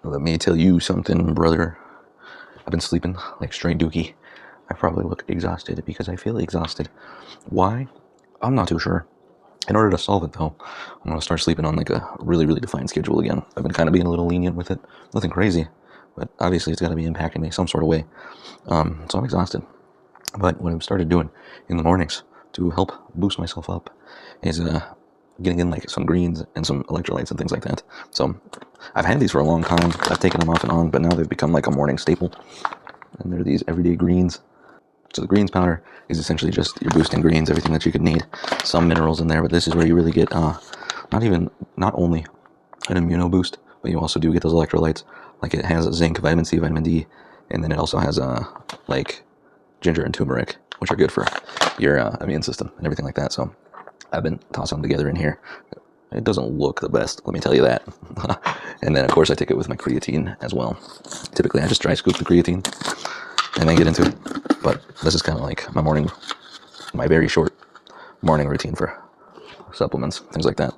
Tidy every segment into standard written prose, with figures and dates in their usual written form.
Let me tell you something, brother. I've been sleeping like straight dookie. I probably look exhausted because I feel exhausted. Why? I'm not too sure. In order to solve it, though, I'm going to start sleeping on like a really, really defined schedule again. I've been kind of being a little lenient with it. Nothing crazy, but obviously it's got to be impacting me some sort of way. So I'm exhausted. But what I've started doing in the mornings to help boost myself up is getting in like some greens and some electrolytes and things like that. So I've had these for a long time. I've taken them off and on, but now they've become like a morning staple. And they're these everyday greens. So the greens powder is essentially just your boosting greens, everything that you could need. Some minerals in there, but this is where you really get not only an immuno boost, but you also do get those electrolytes. Like it has zinc, vitamin C, vitamin D, and then it also has like ginger and turmeric, which are good for your immune system and everything like that. So I've been tossing them together in here. It doesn't look the best, let me tell you that. And then, of course, I take it with my creatine as well. Typically, I just dry scoop the creatine and then get into it. But this is kind of like my very short morning routine for supplements, things like that.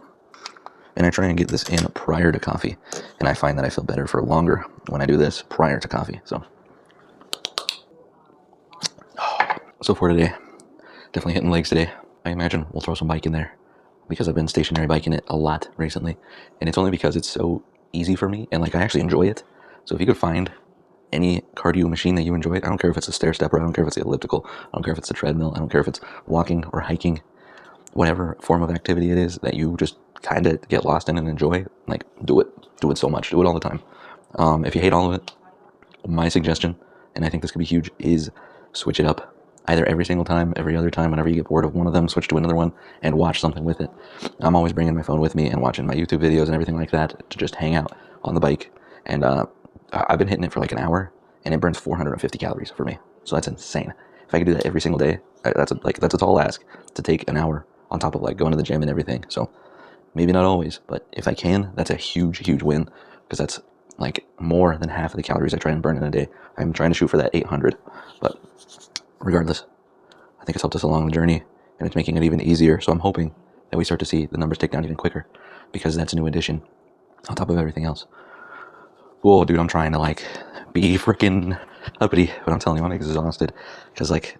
And I try and get this in prior to coffee. And I find that I feel better for longer when I do this prior to coffee. So for today, definitely hitting legs today. I imagine we'll throw some bike in there because I've been stationary biking it a lot recently. And it's only because it's so easy for me and like I actually enjoy it. So if you could find any cardio machine that you enjoy, I don't care if it's a stair stepper, I don't care if it's the elliptical, I don't care if it's a treadmill, I don't care if it's walking or hiking, whatever form of activity it is that you just kind of get lost in and enjoy, like do it. Do it so much. Do it all the time. If you hate all of it, my suggestion, and I think this could be huge, is switch it up. Either every single time, every other time, whenever you get bored of one of them, switch to another one and watch something with it. I'm always bringing my phone with me and watching my YouTube videos and everything like that to just hang out on the bike. And I've been hitting it for like an hour, and it burns 450 calories for me. So that's insane. If I could do that every single day, that's a tall ask to take an hour on top of like going to the gym and everything. So maybe not always, but if I can, that's a huge, huge win because that's like more than half of the calories I try and burn in a day. I'm trying to shoot for that 800, but regardless, I think it's helped us along the journey and it's making it even easier. So I'm hoping that we start to see the numbers tick down even quicker because that's a new addition on top of everything else. Whoa, dude, I'm trying to like be freaking uppity, but I'm telling you, I'm exhausted because like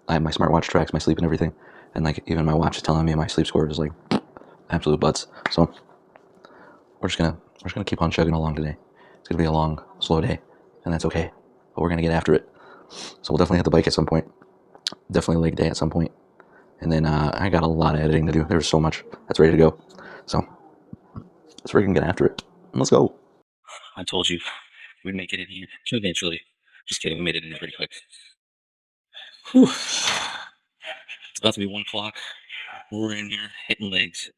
I have my smartwatch tracks my sleep and everything, and like even my watch is telling me my sleep score is like absolute butts. So we're just gonna keep on chugging along today. It's gonna be a long, slow day, and that's okay. But we're gonna get after it. So we'll definitely hit the bike at some point. Definitely leg day at some point. And then I got a lot of editing to do. There's so much that's ready to go. So let's freaking get after it. Let's go. I told you we'd make it in here eventually. Just kidding, we made it in pretty quick. Whew. It's about to be 1 o'clock. We're in here hitting legs.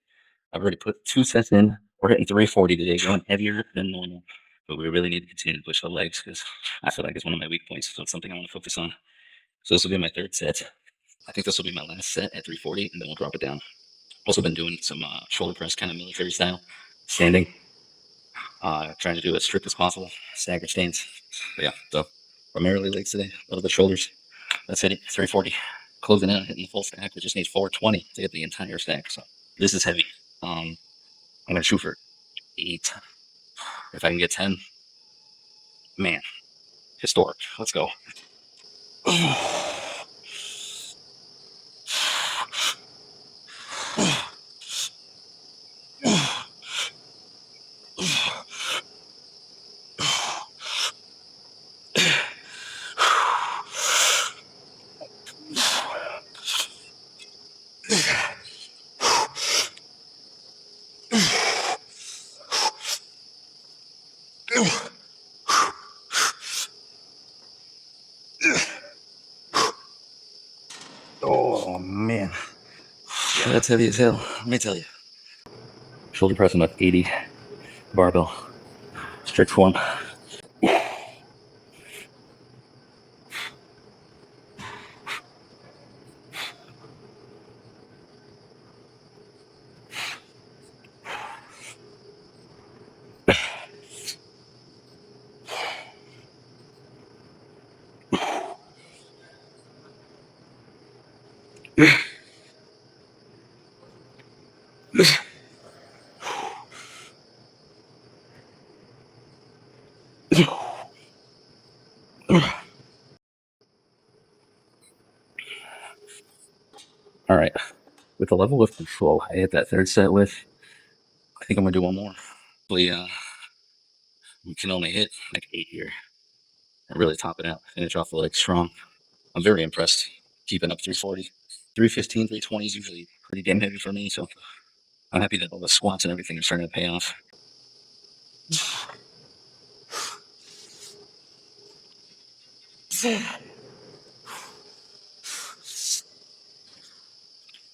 I've already put 2 sets in. We're hitting 340 today, going heavier than normal. But we really need to continue to push the legs because I feel like it's one of my weak points. So it's something I want to focus on. So this will be my third set. I think this will be my last set at 340, and then we'll drop it down. Also been doing some shoulder press, kind of military style, standing. Trying to do it as strict as possible, stagger stance. But yeah, so primarily legs today, a little bit shoulders. That's it, 340. Closing in, hitting the full stack. We just need 420 to hit the entire stack. So this is heavy. I'm gonna shoot for 8. If I can get 10, man, historic. Let's go. Oh man, yeah, that's heavy as hell. Let me tell you. Shoulder press about 80, barbell, strict form. All right. With the level of control I hit that third set with, I think I'm gonna do one more. Hopefully, we can only hit like 8 here and really top it out. Finish off the leg strong. I'm very impressed. Keeping up 340, 315, 320 is usually pretty damn heavy for me. So I'm happy that all the squats and everything are starting to pay off.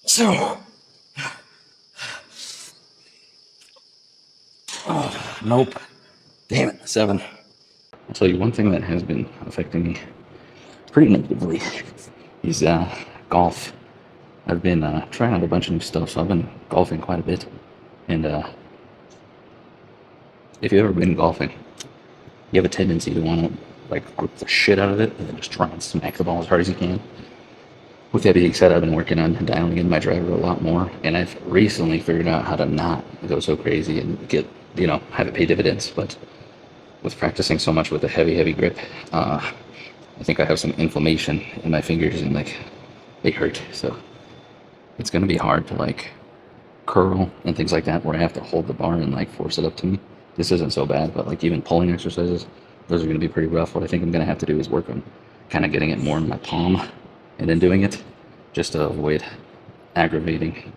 So, nope. Damn it, 7. I'll tell you one thing that has been affecting me pretty negatively is golf. I've been trying out a bunch of new stuff, so I've been golfing quite a bit. And if you've ever been golfing, you have a tendency to want to like grip the shit out of it and then just try and smack the ball as hard as you can. With that being said, I've been working on dialing in my driver a lot more, and I've recently figured out how to not go so crazy and get, have it pay dividends. But with practicing so much with a heavy grip, I think I have some inflammation in my fingers and like they hurt. So it's going to be hard to like curl and things like that where I have to hold the bar and like force it up to me. This isn't so bad, but like even pulling exercises, those are going to be pretty rough. What I think I'm going to have to do is work on kind of getting it more in my palm and then doing it just to avoid aggravating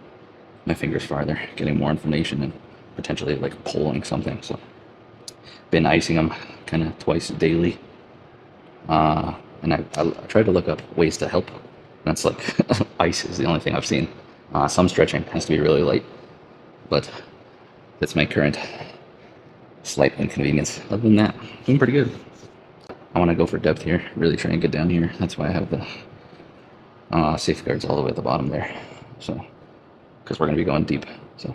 my fingers farther, getting more inflammation and potentially like pulling something. So been icing them kind of twice daily. And I tried to look up ways to help. That's like ice is the only thing I've seen. Some stretching has to be really light, but that's my current slight inconvenience. Other than that, doing pretty good. I want to go for depth here, really try and get down here. That's why I have the safeguards all the way at the bottom there. So, because we're going to be going deep. So,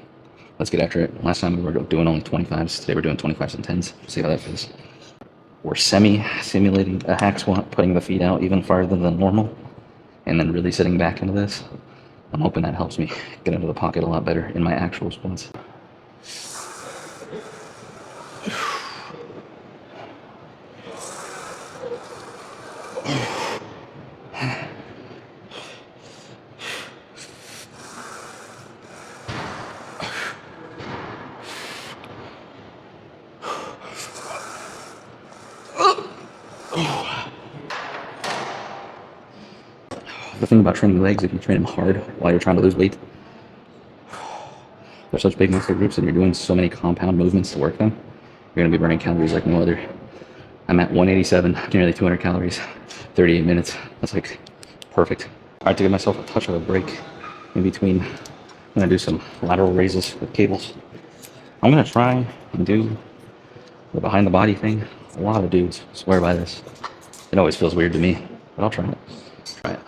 let's get after it. Last time we were doing only 25s. Today we're doing 25s and 10s. See how that feels. We're simulating a hack squat, putting the feet out even farther than normal, and then really sitting back into this. I'm hoping that helps me get into the pocket a lot better in my actual squats. The thing about training legs, if you train them hard while you're trying to lose weight, they're such big muscle groups and you're doing so many compound movements to work them, you're going to be burning calories like no other. I'm at 187, nearly 200 calories, 38 minutes. That's like perfect. I had to give myself a touch of a break in between. I'm going to do some lateral raises with cables. I'm going to try and do the behind the body thing. A lot of dudes swear by this. It always feels weird to me, but I'll try it. Try it.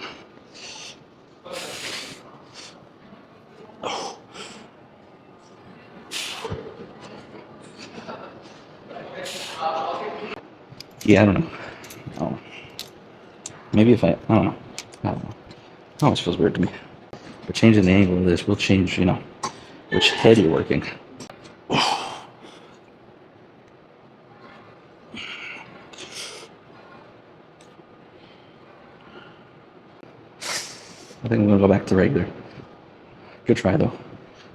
Yeah, I don't know. Oh. Maybe if I don't know. It always feels weird to me. But changing the angle of this will change, which head you're working. I think I'm gonna go back to regular. Good try though.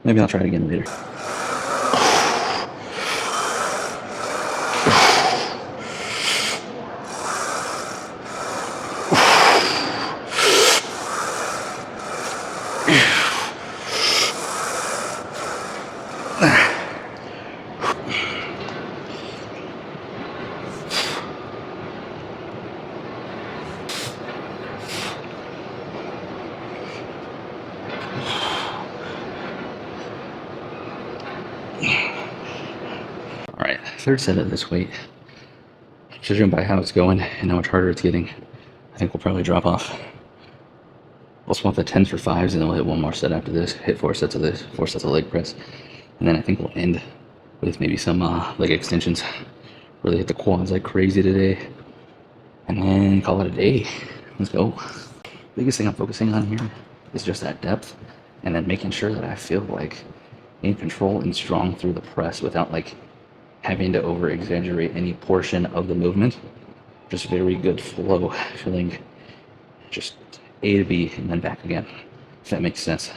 Maybe I'll try it again later. Alright, third set of this weight. Judging by how it's going and how much harder it's getting, I think we'll probably drop off. We'll swap the 10s for 5s and then we'll hit one more set after this. Hit 4 sets of this, 4 sets of leg press. And then I think we'll end with maybe some leg extensions. Really hit the quads like crazy today. And then call it a day. Let's go. Biggest thing I'm focusing on here is just that depth. And then making sure that I feel like in control and strong through the press without like having to over exaggerate any portion of the movement. Just very good flow, feeling just A to B and then back again, if that makes sense.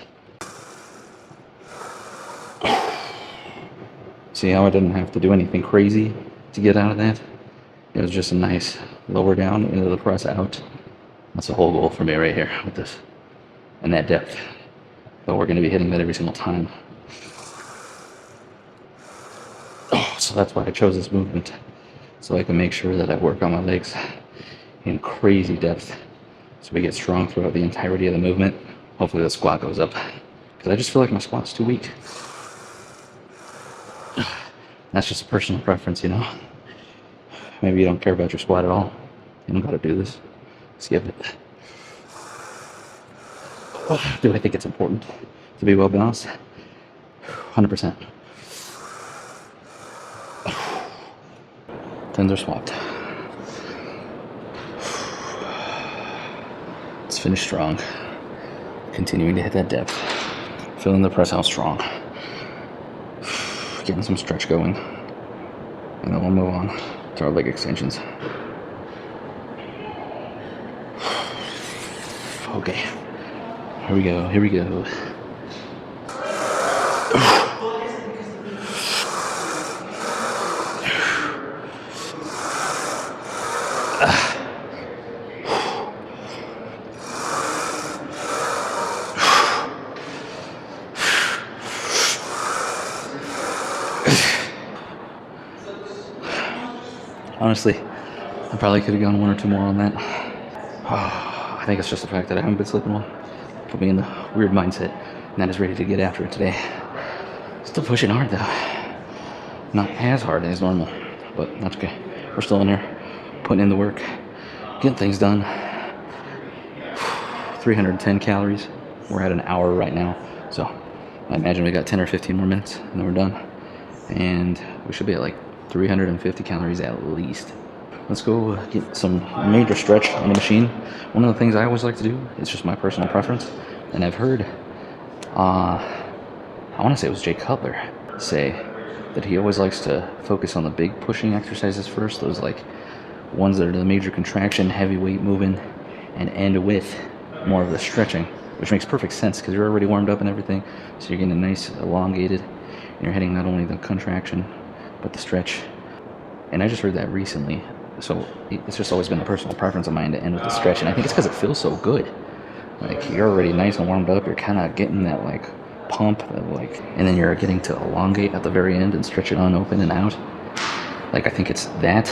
See how I didn't have to do anything crazy to get out of that? It was just a nice lower down into the press out. That's the whole goal for me right here with this. And that depth. But we're going to be hitting that every single time. So that's why I chose this movement. So I can make sure that I work on my legs in crazy depth. So we get strong throughout the entirety of the movement. Hopefully the squat goes up. Because I just feel like my squat's too weak. That's just a personal preference, you know. Maybe you don't care about your squat at all. You don't gotta do this. Skip it. Do I think it's important to be well balanced? 100%. Tens are swapped. Let's finish strong. Continuing to hit that depth. Feeling the press out strong. Getting some stretch going. And then we'll move on to our leg extensions. Okay. Here we go, here we go. Honestly, I probably could have gone one or two more on that. I think it's just the fact that I haven't been sleeping well. Put me in the weird mindset, and I was ready to get after it today. Still pushing hard though. Not as hard as normal, but that's okay. We're still in there, putting in the work, getting things done. 310 calories. We're at an hour right now, so I imagine we got 10 or 15 more minutes, and then we're done. And we should be at like 350 calories at least. Let's go get some major stretch on the machine. One of the things I always like to do, it's just my personal preference, and I've heard, I want to say it was Jay Cutler, say that he always likes to focus on the big pushing exercises first, those like ones that are the major contraction, heavy weight moving, and end with more of the stretching, which makes perfect sense because you're already warmed up and everything, so you're getting nice elongated, and you're hitting not only the contraction, but the stretch. And I just heard that recently, so it's just always been a personal preference of mine to end with the stretch, and I think it's because it feels so good. Like, you're already nice and warmed up, you're kind of getting that like pump, that, like, and then you're getting to elongate at the very end and stretch it on open and out. Like, I think it's that,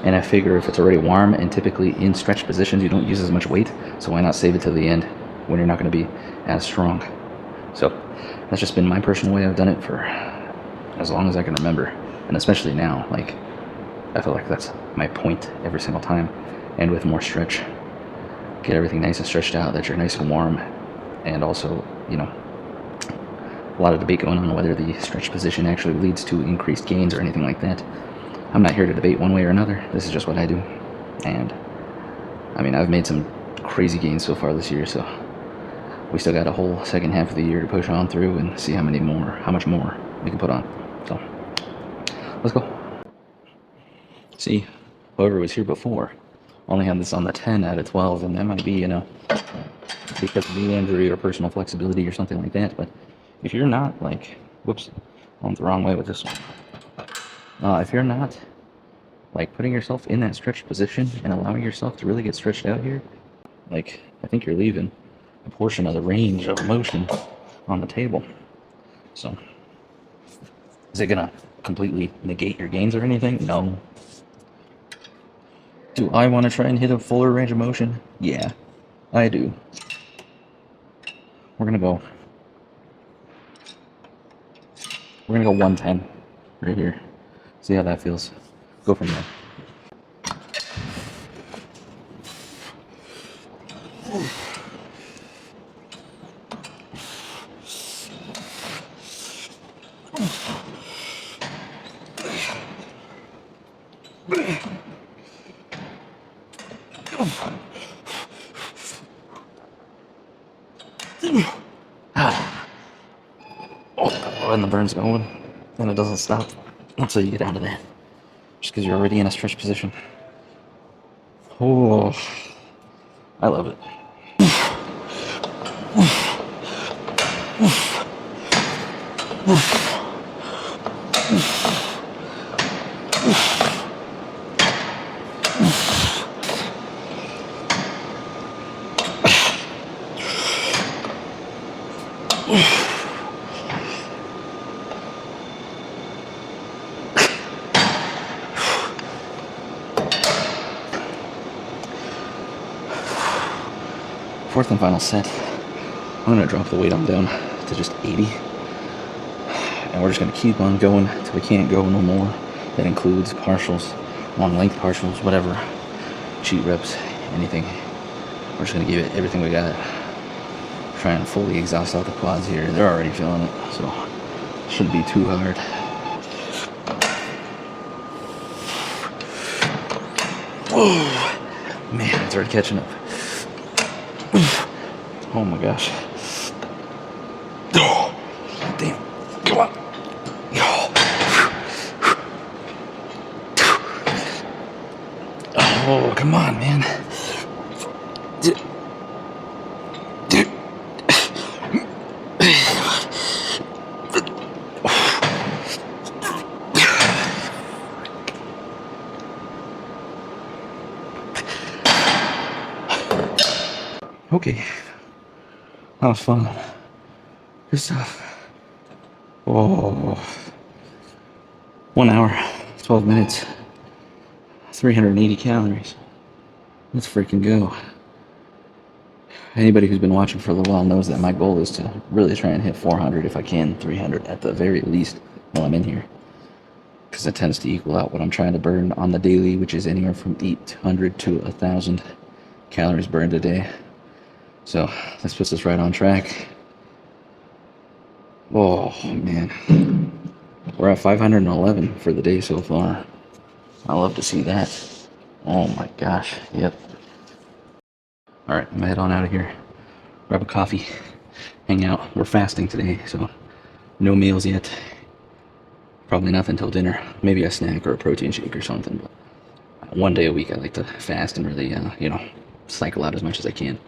and I figure if it's already warm, and typically in stretch positions you don't use as much weight, so why not save it to the end when you're not going to be as strong. So that's just been my personal way. I've done it for as long as I can remember, and especially now, like, I feel like that's my point every single time. And with more stretch, get everything nice and stretched out, that you're nice and warm. And also, you know, a lot of debate going on whether the stretch position actually leads to increased gains or anything like that. I'm not here to debate one way or another. This is just what I do. And I mean, I've made some crazy gains so far this year, so we still got a whole second half of the year to push on through and see how much more we can put on. So let's go. See, whoever was here before only had this on the 10 out of 12, and that might be, you know, because of the injury or personal flexibility or something like that. But if you're not, like, whoops, I went the wrong way with this one. If you're not, like, putting yourself in that stretched position and allowing yourself to really get stretched out here, like, I think you're leaving a portion of the range of motion on the table. So, is it gonna completely negate your gains or anything? No. Do I want to try and hit a fuller range of motion? Yeah, I do. We're gonna go 110 right here. See how that feels. Go from there. Oh, and the burn's going, and it doesn't stop. until you get down to that. Just because you're already in a stretch position. Oh, I love it. Fourth and final set. I'm gonna drop the weight on down to just 80. And we're just gonna keep on going until we can't go no more. That includes partials, long length partials, whatever. Cheat reps, anything. We're just gonna give it everything we got. Try and fully exhaust out the quads here. They're already feeling it, so shouldn't be too hard. Whoa, man, it's already catching up. Oh my gosh. Oh, damn. Come on. Oh, come on, man. Dude. Okay. That was fun. Good stuff. Oh. 1 hour, 12 minutes, 380 calories. Let's freaking go. Anybody who's been watching for a little while knows that my goal is to really try and hit 400 if I can, 300 at the very least while I'm in here. Because it tends to equal out what I'm trying to burn on the daily, which is anywhere from 800 to 1,000 calories burned a day. So this puts us right on track. Oh man, we're at 511 for the day so far. I love to see that. Oh my gosh, yep. All right, I'm gonna head on out of here, grab a coffee, hang out. We're fasting today, so no meals yet. Probably nothing till dinner. Maybe a snack or a protein shake or something. But 1 day a week I like to fast and really, cycle out as much as I can.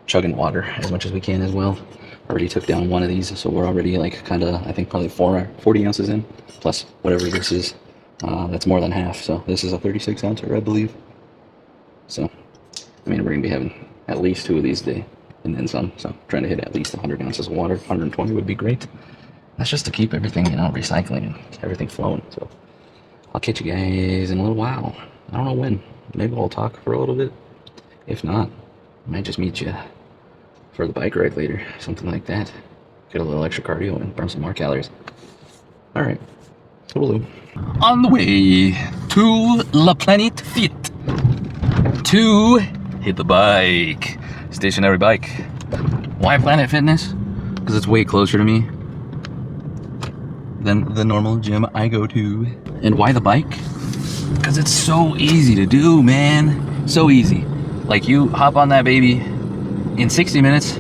Chugging water as much as we can as well. Already took down one of these, so we're already like kind of, I think probably 40 ounces in, plus whatever this is. That's more than half, so this is a 36 ouncer, I believe. So, I mean, we're gonna be having at least 2 of these a day, and then some. So, trying to hit at least 100 ounces of water. 120 would be great. That's just to keep everything, recycling and everything flowing. So, I'll catch you guys in a little while. I don't know when. Maybe we'll talk for a little bit. If not, I might just meet you for the bike ride later, something like that. Get a little extra cardio and burn some more calories. All right, toodaloo. On the way to La Planète Fit to hit the bike, stationary bike. Why Planet Fitness? Because it's way closer to me than the normal gym I go to. And why the bike? Because it's so easy to do, man. So easy. Like, you hop on that baby, in 60 minutes,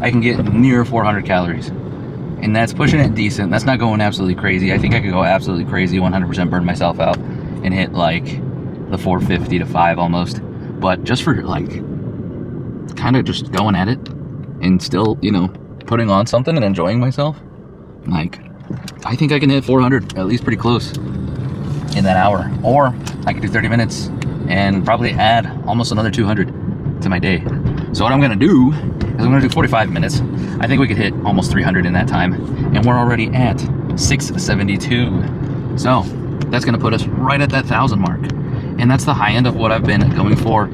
I can get near 400 calories. And that's pushing it decent. That's not going absolutely crazy. I think I could go absolutely crazy, 100% burn myself out, and hit like the 450 to 5 almost. But just for like, kind of just going at it, and still, putting on something and enjoying myself, like, I think I can hit 400, at least pretty close, in that hour. Or I could do 30 minutes and probably add almost another 200 to my day. So what I'm gonna do is I'm gonna do 45 minutes. I think we could hit almost 300 in that time, and we're already at 672. So that's gonna put us right at that 1,000 mark, and that's the high end of what I've been going for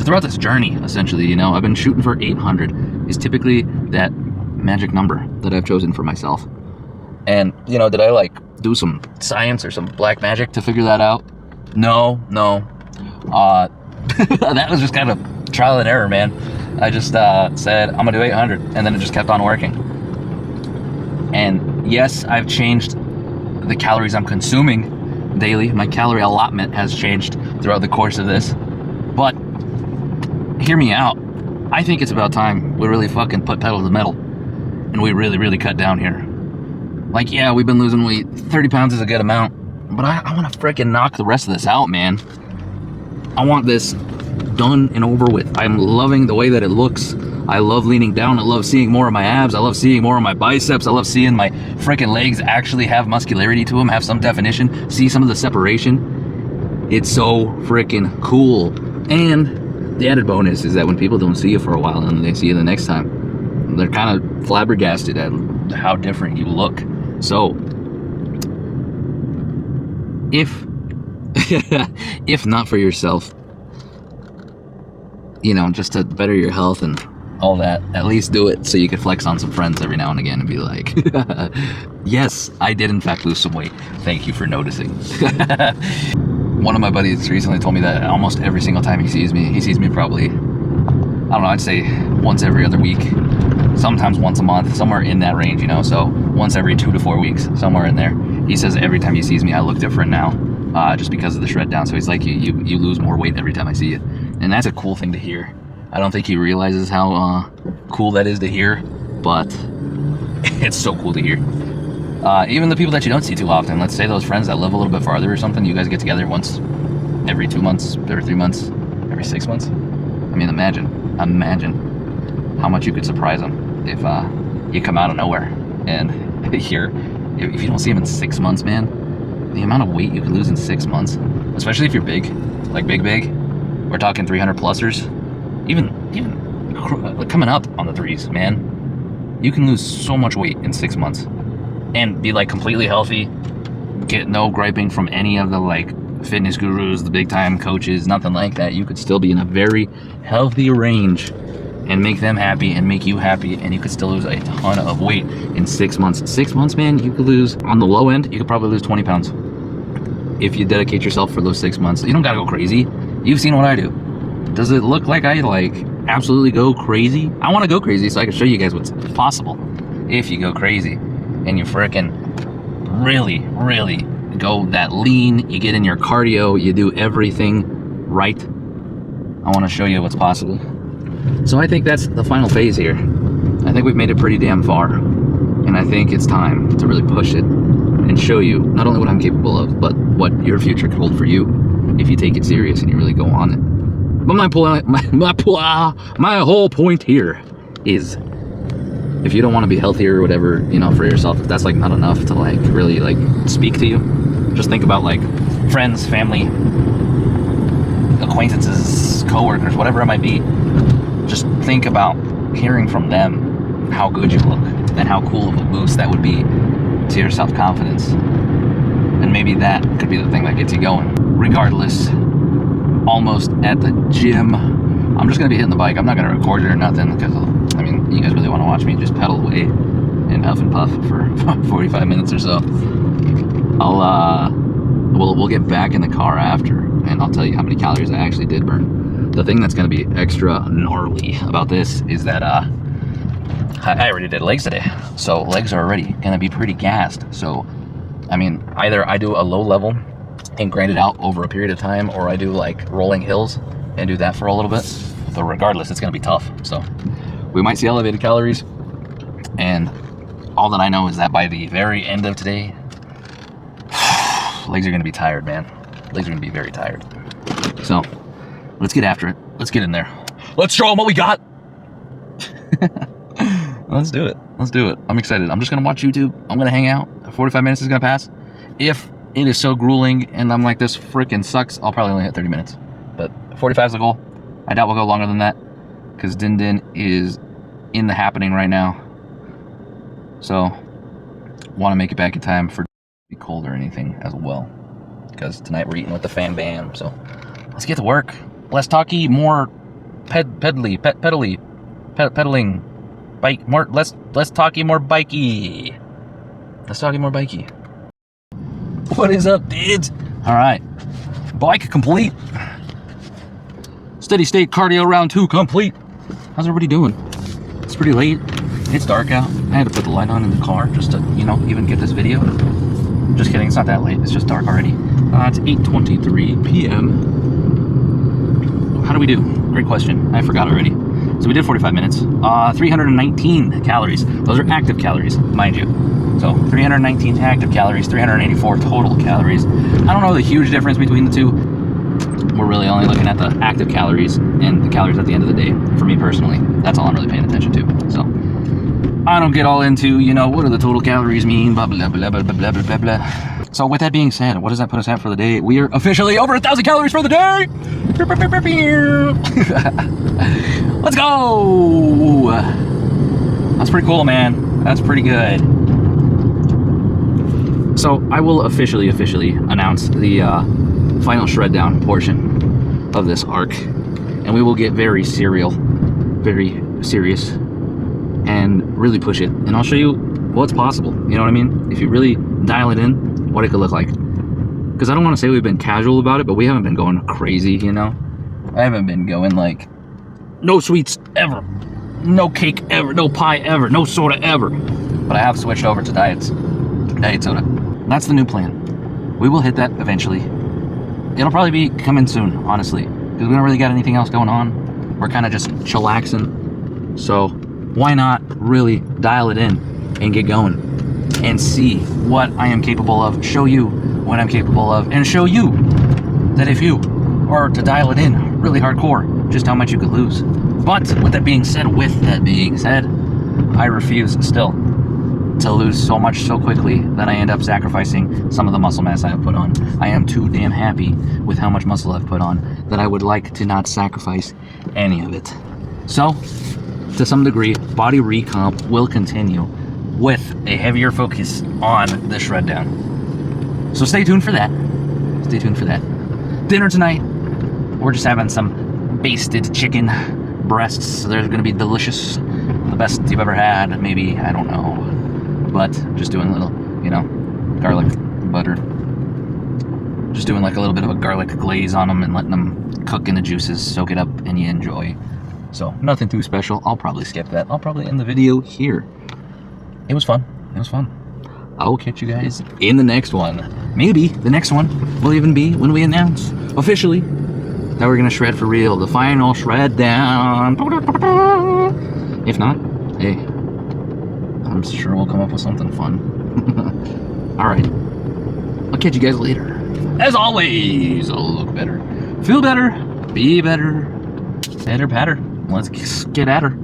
throughout this journey. Essentially, I've been shooting for 800 is typically that magic number that I've chosen for myself. And did I like do some science or some black magic to figure that out? No. That was just kind of trial and error, man. I just said I'm gonna do 800, and then it just kept on working. And yes, I've changed the calories I'm consuming daily. My calorie allotment has changed throughout the course of this, but hear me out. I think it's about time we really fucking put pedal to the metal and we really cut down here. Like, yeah, we've been losing weight. 30 pounds is a good amount. But I want to freaking knock the rest of this out, man. I want this done and over with. I'm loving the way that it looks. I love leaning down. I love seeing more of my abs. I love seeing more of my biceps. I love seeing my freaking legs actually have muscularity to them, have some definition, see some of the separation. It's so freaking cool. And the added bonus is that when people don't see you for a while and they see you the next time, they're kind of flabbergasted at how different you look. So, if not for yourself, you know, just to better your health and all that, at least do it so you can flex on some friends every now and again and be like, yes, I did in fact lose some weight. Thank you for noticing. One of my buddies recently told me that almost every single time he sees me probably, I don't know, I'd say once every other week, sometimes once a month, somewhere in that range, you know, so once every 2 to 4 weeks, somewhere in there. He says every time he sees me, I look different now, just because of the shred down. So he's like, you lose more weight every time I see you. And that's a cool thing to hear. I don't think he realizes how cool that is to hear, but it's so cool to hear. Even the people that you don't see too often, let's say those friends that live a little bit farther or something, you guys get together once every 2 months, every 3 months, every 6 months. I mean, imagine how much you could surprise them if you come out of nowhere and if you don't see them in 6 months, man, the amount of weight you could lose in 6 months, especially if you're big, like big, we're talking 300 plusers, even coming up on the threes, man, you can lose so much weight in 6 months and be like completely healthy, get no griping from any of the like fitness gurus, the big time coaches, nothing like that. You could still be in a very healthy range and make them happy and make you happy, and you could still lose a ton of weight in 6 months. 6 months, man, you could lose, on the low end, you could probably lose 20 pounds if you dedicate yourself for those 6 months. You don't gotta go crazy. You've seen what I do. Does it look like I like absolutely go crazy? I want to go crazy so I can show you guys what's possible if you go crazy and you frickin' really go that lean, you get in your cardio, you do everything right. I want to show you what's possible. So I think that's the final phase here. I think we've made it pretty damn far, and I think it's time to really push it and show you not only what I'm capable of, but what your future could hold for you if you take it serious and you really go on it. But my whole point here is, if you don't want to be healthier or whatever, you know, for yourself, if that's like not enough to like really like speak to you, just think about like friends, family, acquaintances, coworkers, whatever it might be. Just think about hearing from them how good you look and how cool of a boost that would be to your self-confidence. And maybe that could be the thing that gets you going. Regardless, almost at the gym, I'm just gonna be hitting the bike. I'm not gonna record it or nothing, because I mean, you guys really want to watch me just pedal away and huff and puff for 45 minutes or so. We'll get back in the car after, and I'll tell you how many calories I actually did burn. The thing that's gonna be extra gnarly about this is that I already did legs today, so legs are already gonna be pretty gassed. So I mean, either I do a low level and grind it out over a period of time, or I do like rolling hills and do that for a little bit. But regardless, it's gonna be tough. So we might see elevated calories, and all that I know is that by the very end of today, legs are gonna be tired, man. Legs are gonna be very tired. So let's get after it. Let's get in there. Let's show them what we got. Let's do it. Let's do it. I'm excited. I'm just gonna watch YouTube. I'm gonna hang out. 45 minutes is gonna pass. If it is so grueling and I'm like, this freaking sucks, I'll probably only hit 30 minutes. But 45 is the goal. I doubt we'll go longer than that, because Din Din is in the happening right now. So want to make it back in time for it to be cold or anything as well, because tonight we're eating with the fan bam. So let's get to work. Less talky, more pedaling, bike, more less talky, more bikey. Less talky, more bikey. What is up, dudes? All right, bike complete. Steady state cardio round 2 complete. How's everybody doing? It's pretty late. It's dark out. I had to put the light on in the car just to, you know, even get this video. Just kidding, it's not that late. It's just dark already. It's 8:23 p.m. How do we do? Great question. I forgot already. So we did 45 minutes. 319 calories. Those are active calories, mind you. So 319 active calories, 384 total calories. I don't know the huge difference between the two. We're really only looking at the active calories and the calories at the end of the day, for me personally. That's all I'm really paying attention to. So I don't get all into, you know, what do the total calories mean, blah, blah, blah, blah, blah, blah, blah, blah. So with that being said, what does that put us at for the day? We are officially over 1,000 calories for the day. Let's go. That's pretty cool, man. That's pretty good. So I will officially announce the final shred down portion of this arc, and we will get very serious, and really push it. And I'll show you what's possible. You know what I mean? If you really dial it in, what it could look like. Because I don't want to say we've been casual about it, but we haven't been going crazy, you know? I haven't been going like, no sweets ever, no cake ever, no pie ever, no soda ever. But I have switched over to diet soda. That's the new plan. We will hit that eventually. It'll probably be coming soon, honestly, because we don't really got anything else going on. We're kind of just chillaxing. So why not really dial it in and get going and see what I am capable of, show you what I'm capable of, and show you that if you are to dial it in really hardcore, just how much you could lose. But with that being said, I refuse still to lose so much so quickly that I end up sacrificing some of the muscle mass I have put on. I am too damn happy with how much muscle I've put on that I would like to not sacrifice any of it. So, to some degree, body recomp will continue with a heavier focus on the shred down. So stay tuned for that. Stay tuned for that. Dinner tonight, we're just having some basted chicken breasts. They're gonna be delicious. The best you've ever had, maybe, I don't know. But just doing a little, you know, garlic butter. Just doing like a little bit of a garlic glaze on them and letting them cook in the juices, soak it up, and you enjoy. So nothing too special. I'll probably skip that. I'll probably end the video here. It was fun. It was fun. I will catch you guys in the next one. Maybe the next one will even be when we announce officially that we're gonna shred for real. The final shred down. If not, hey, I'm sure we'll come up with something fun. All right. I'll catch you guys later. As always, I'll look better, feel better, be better, patter. Let's get at her.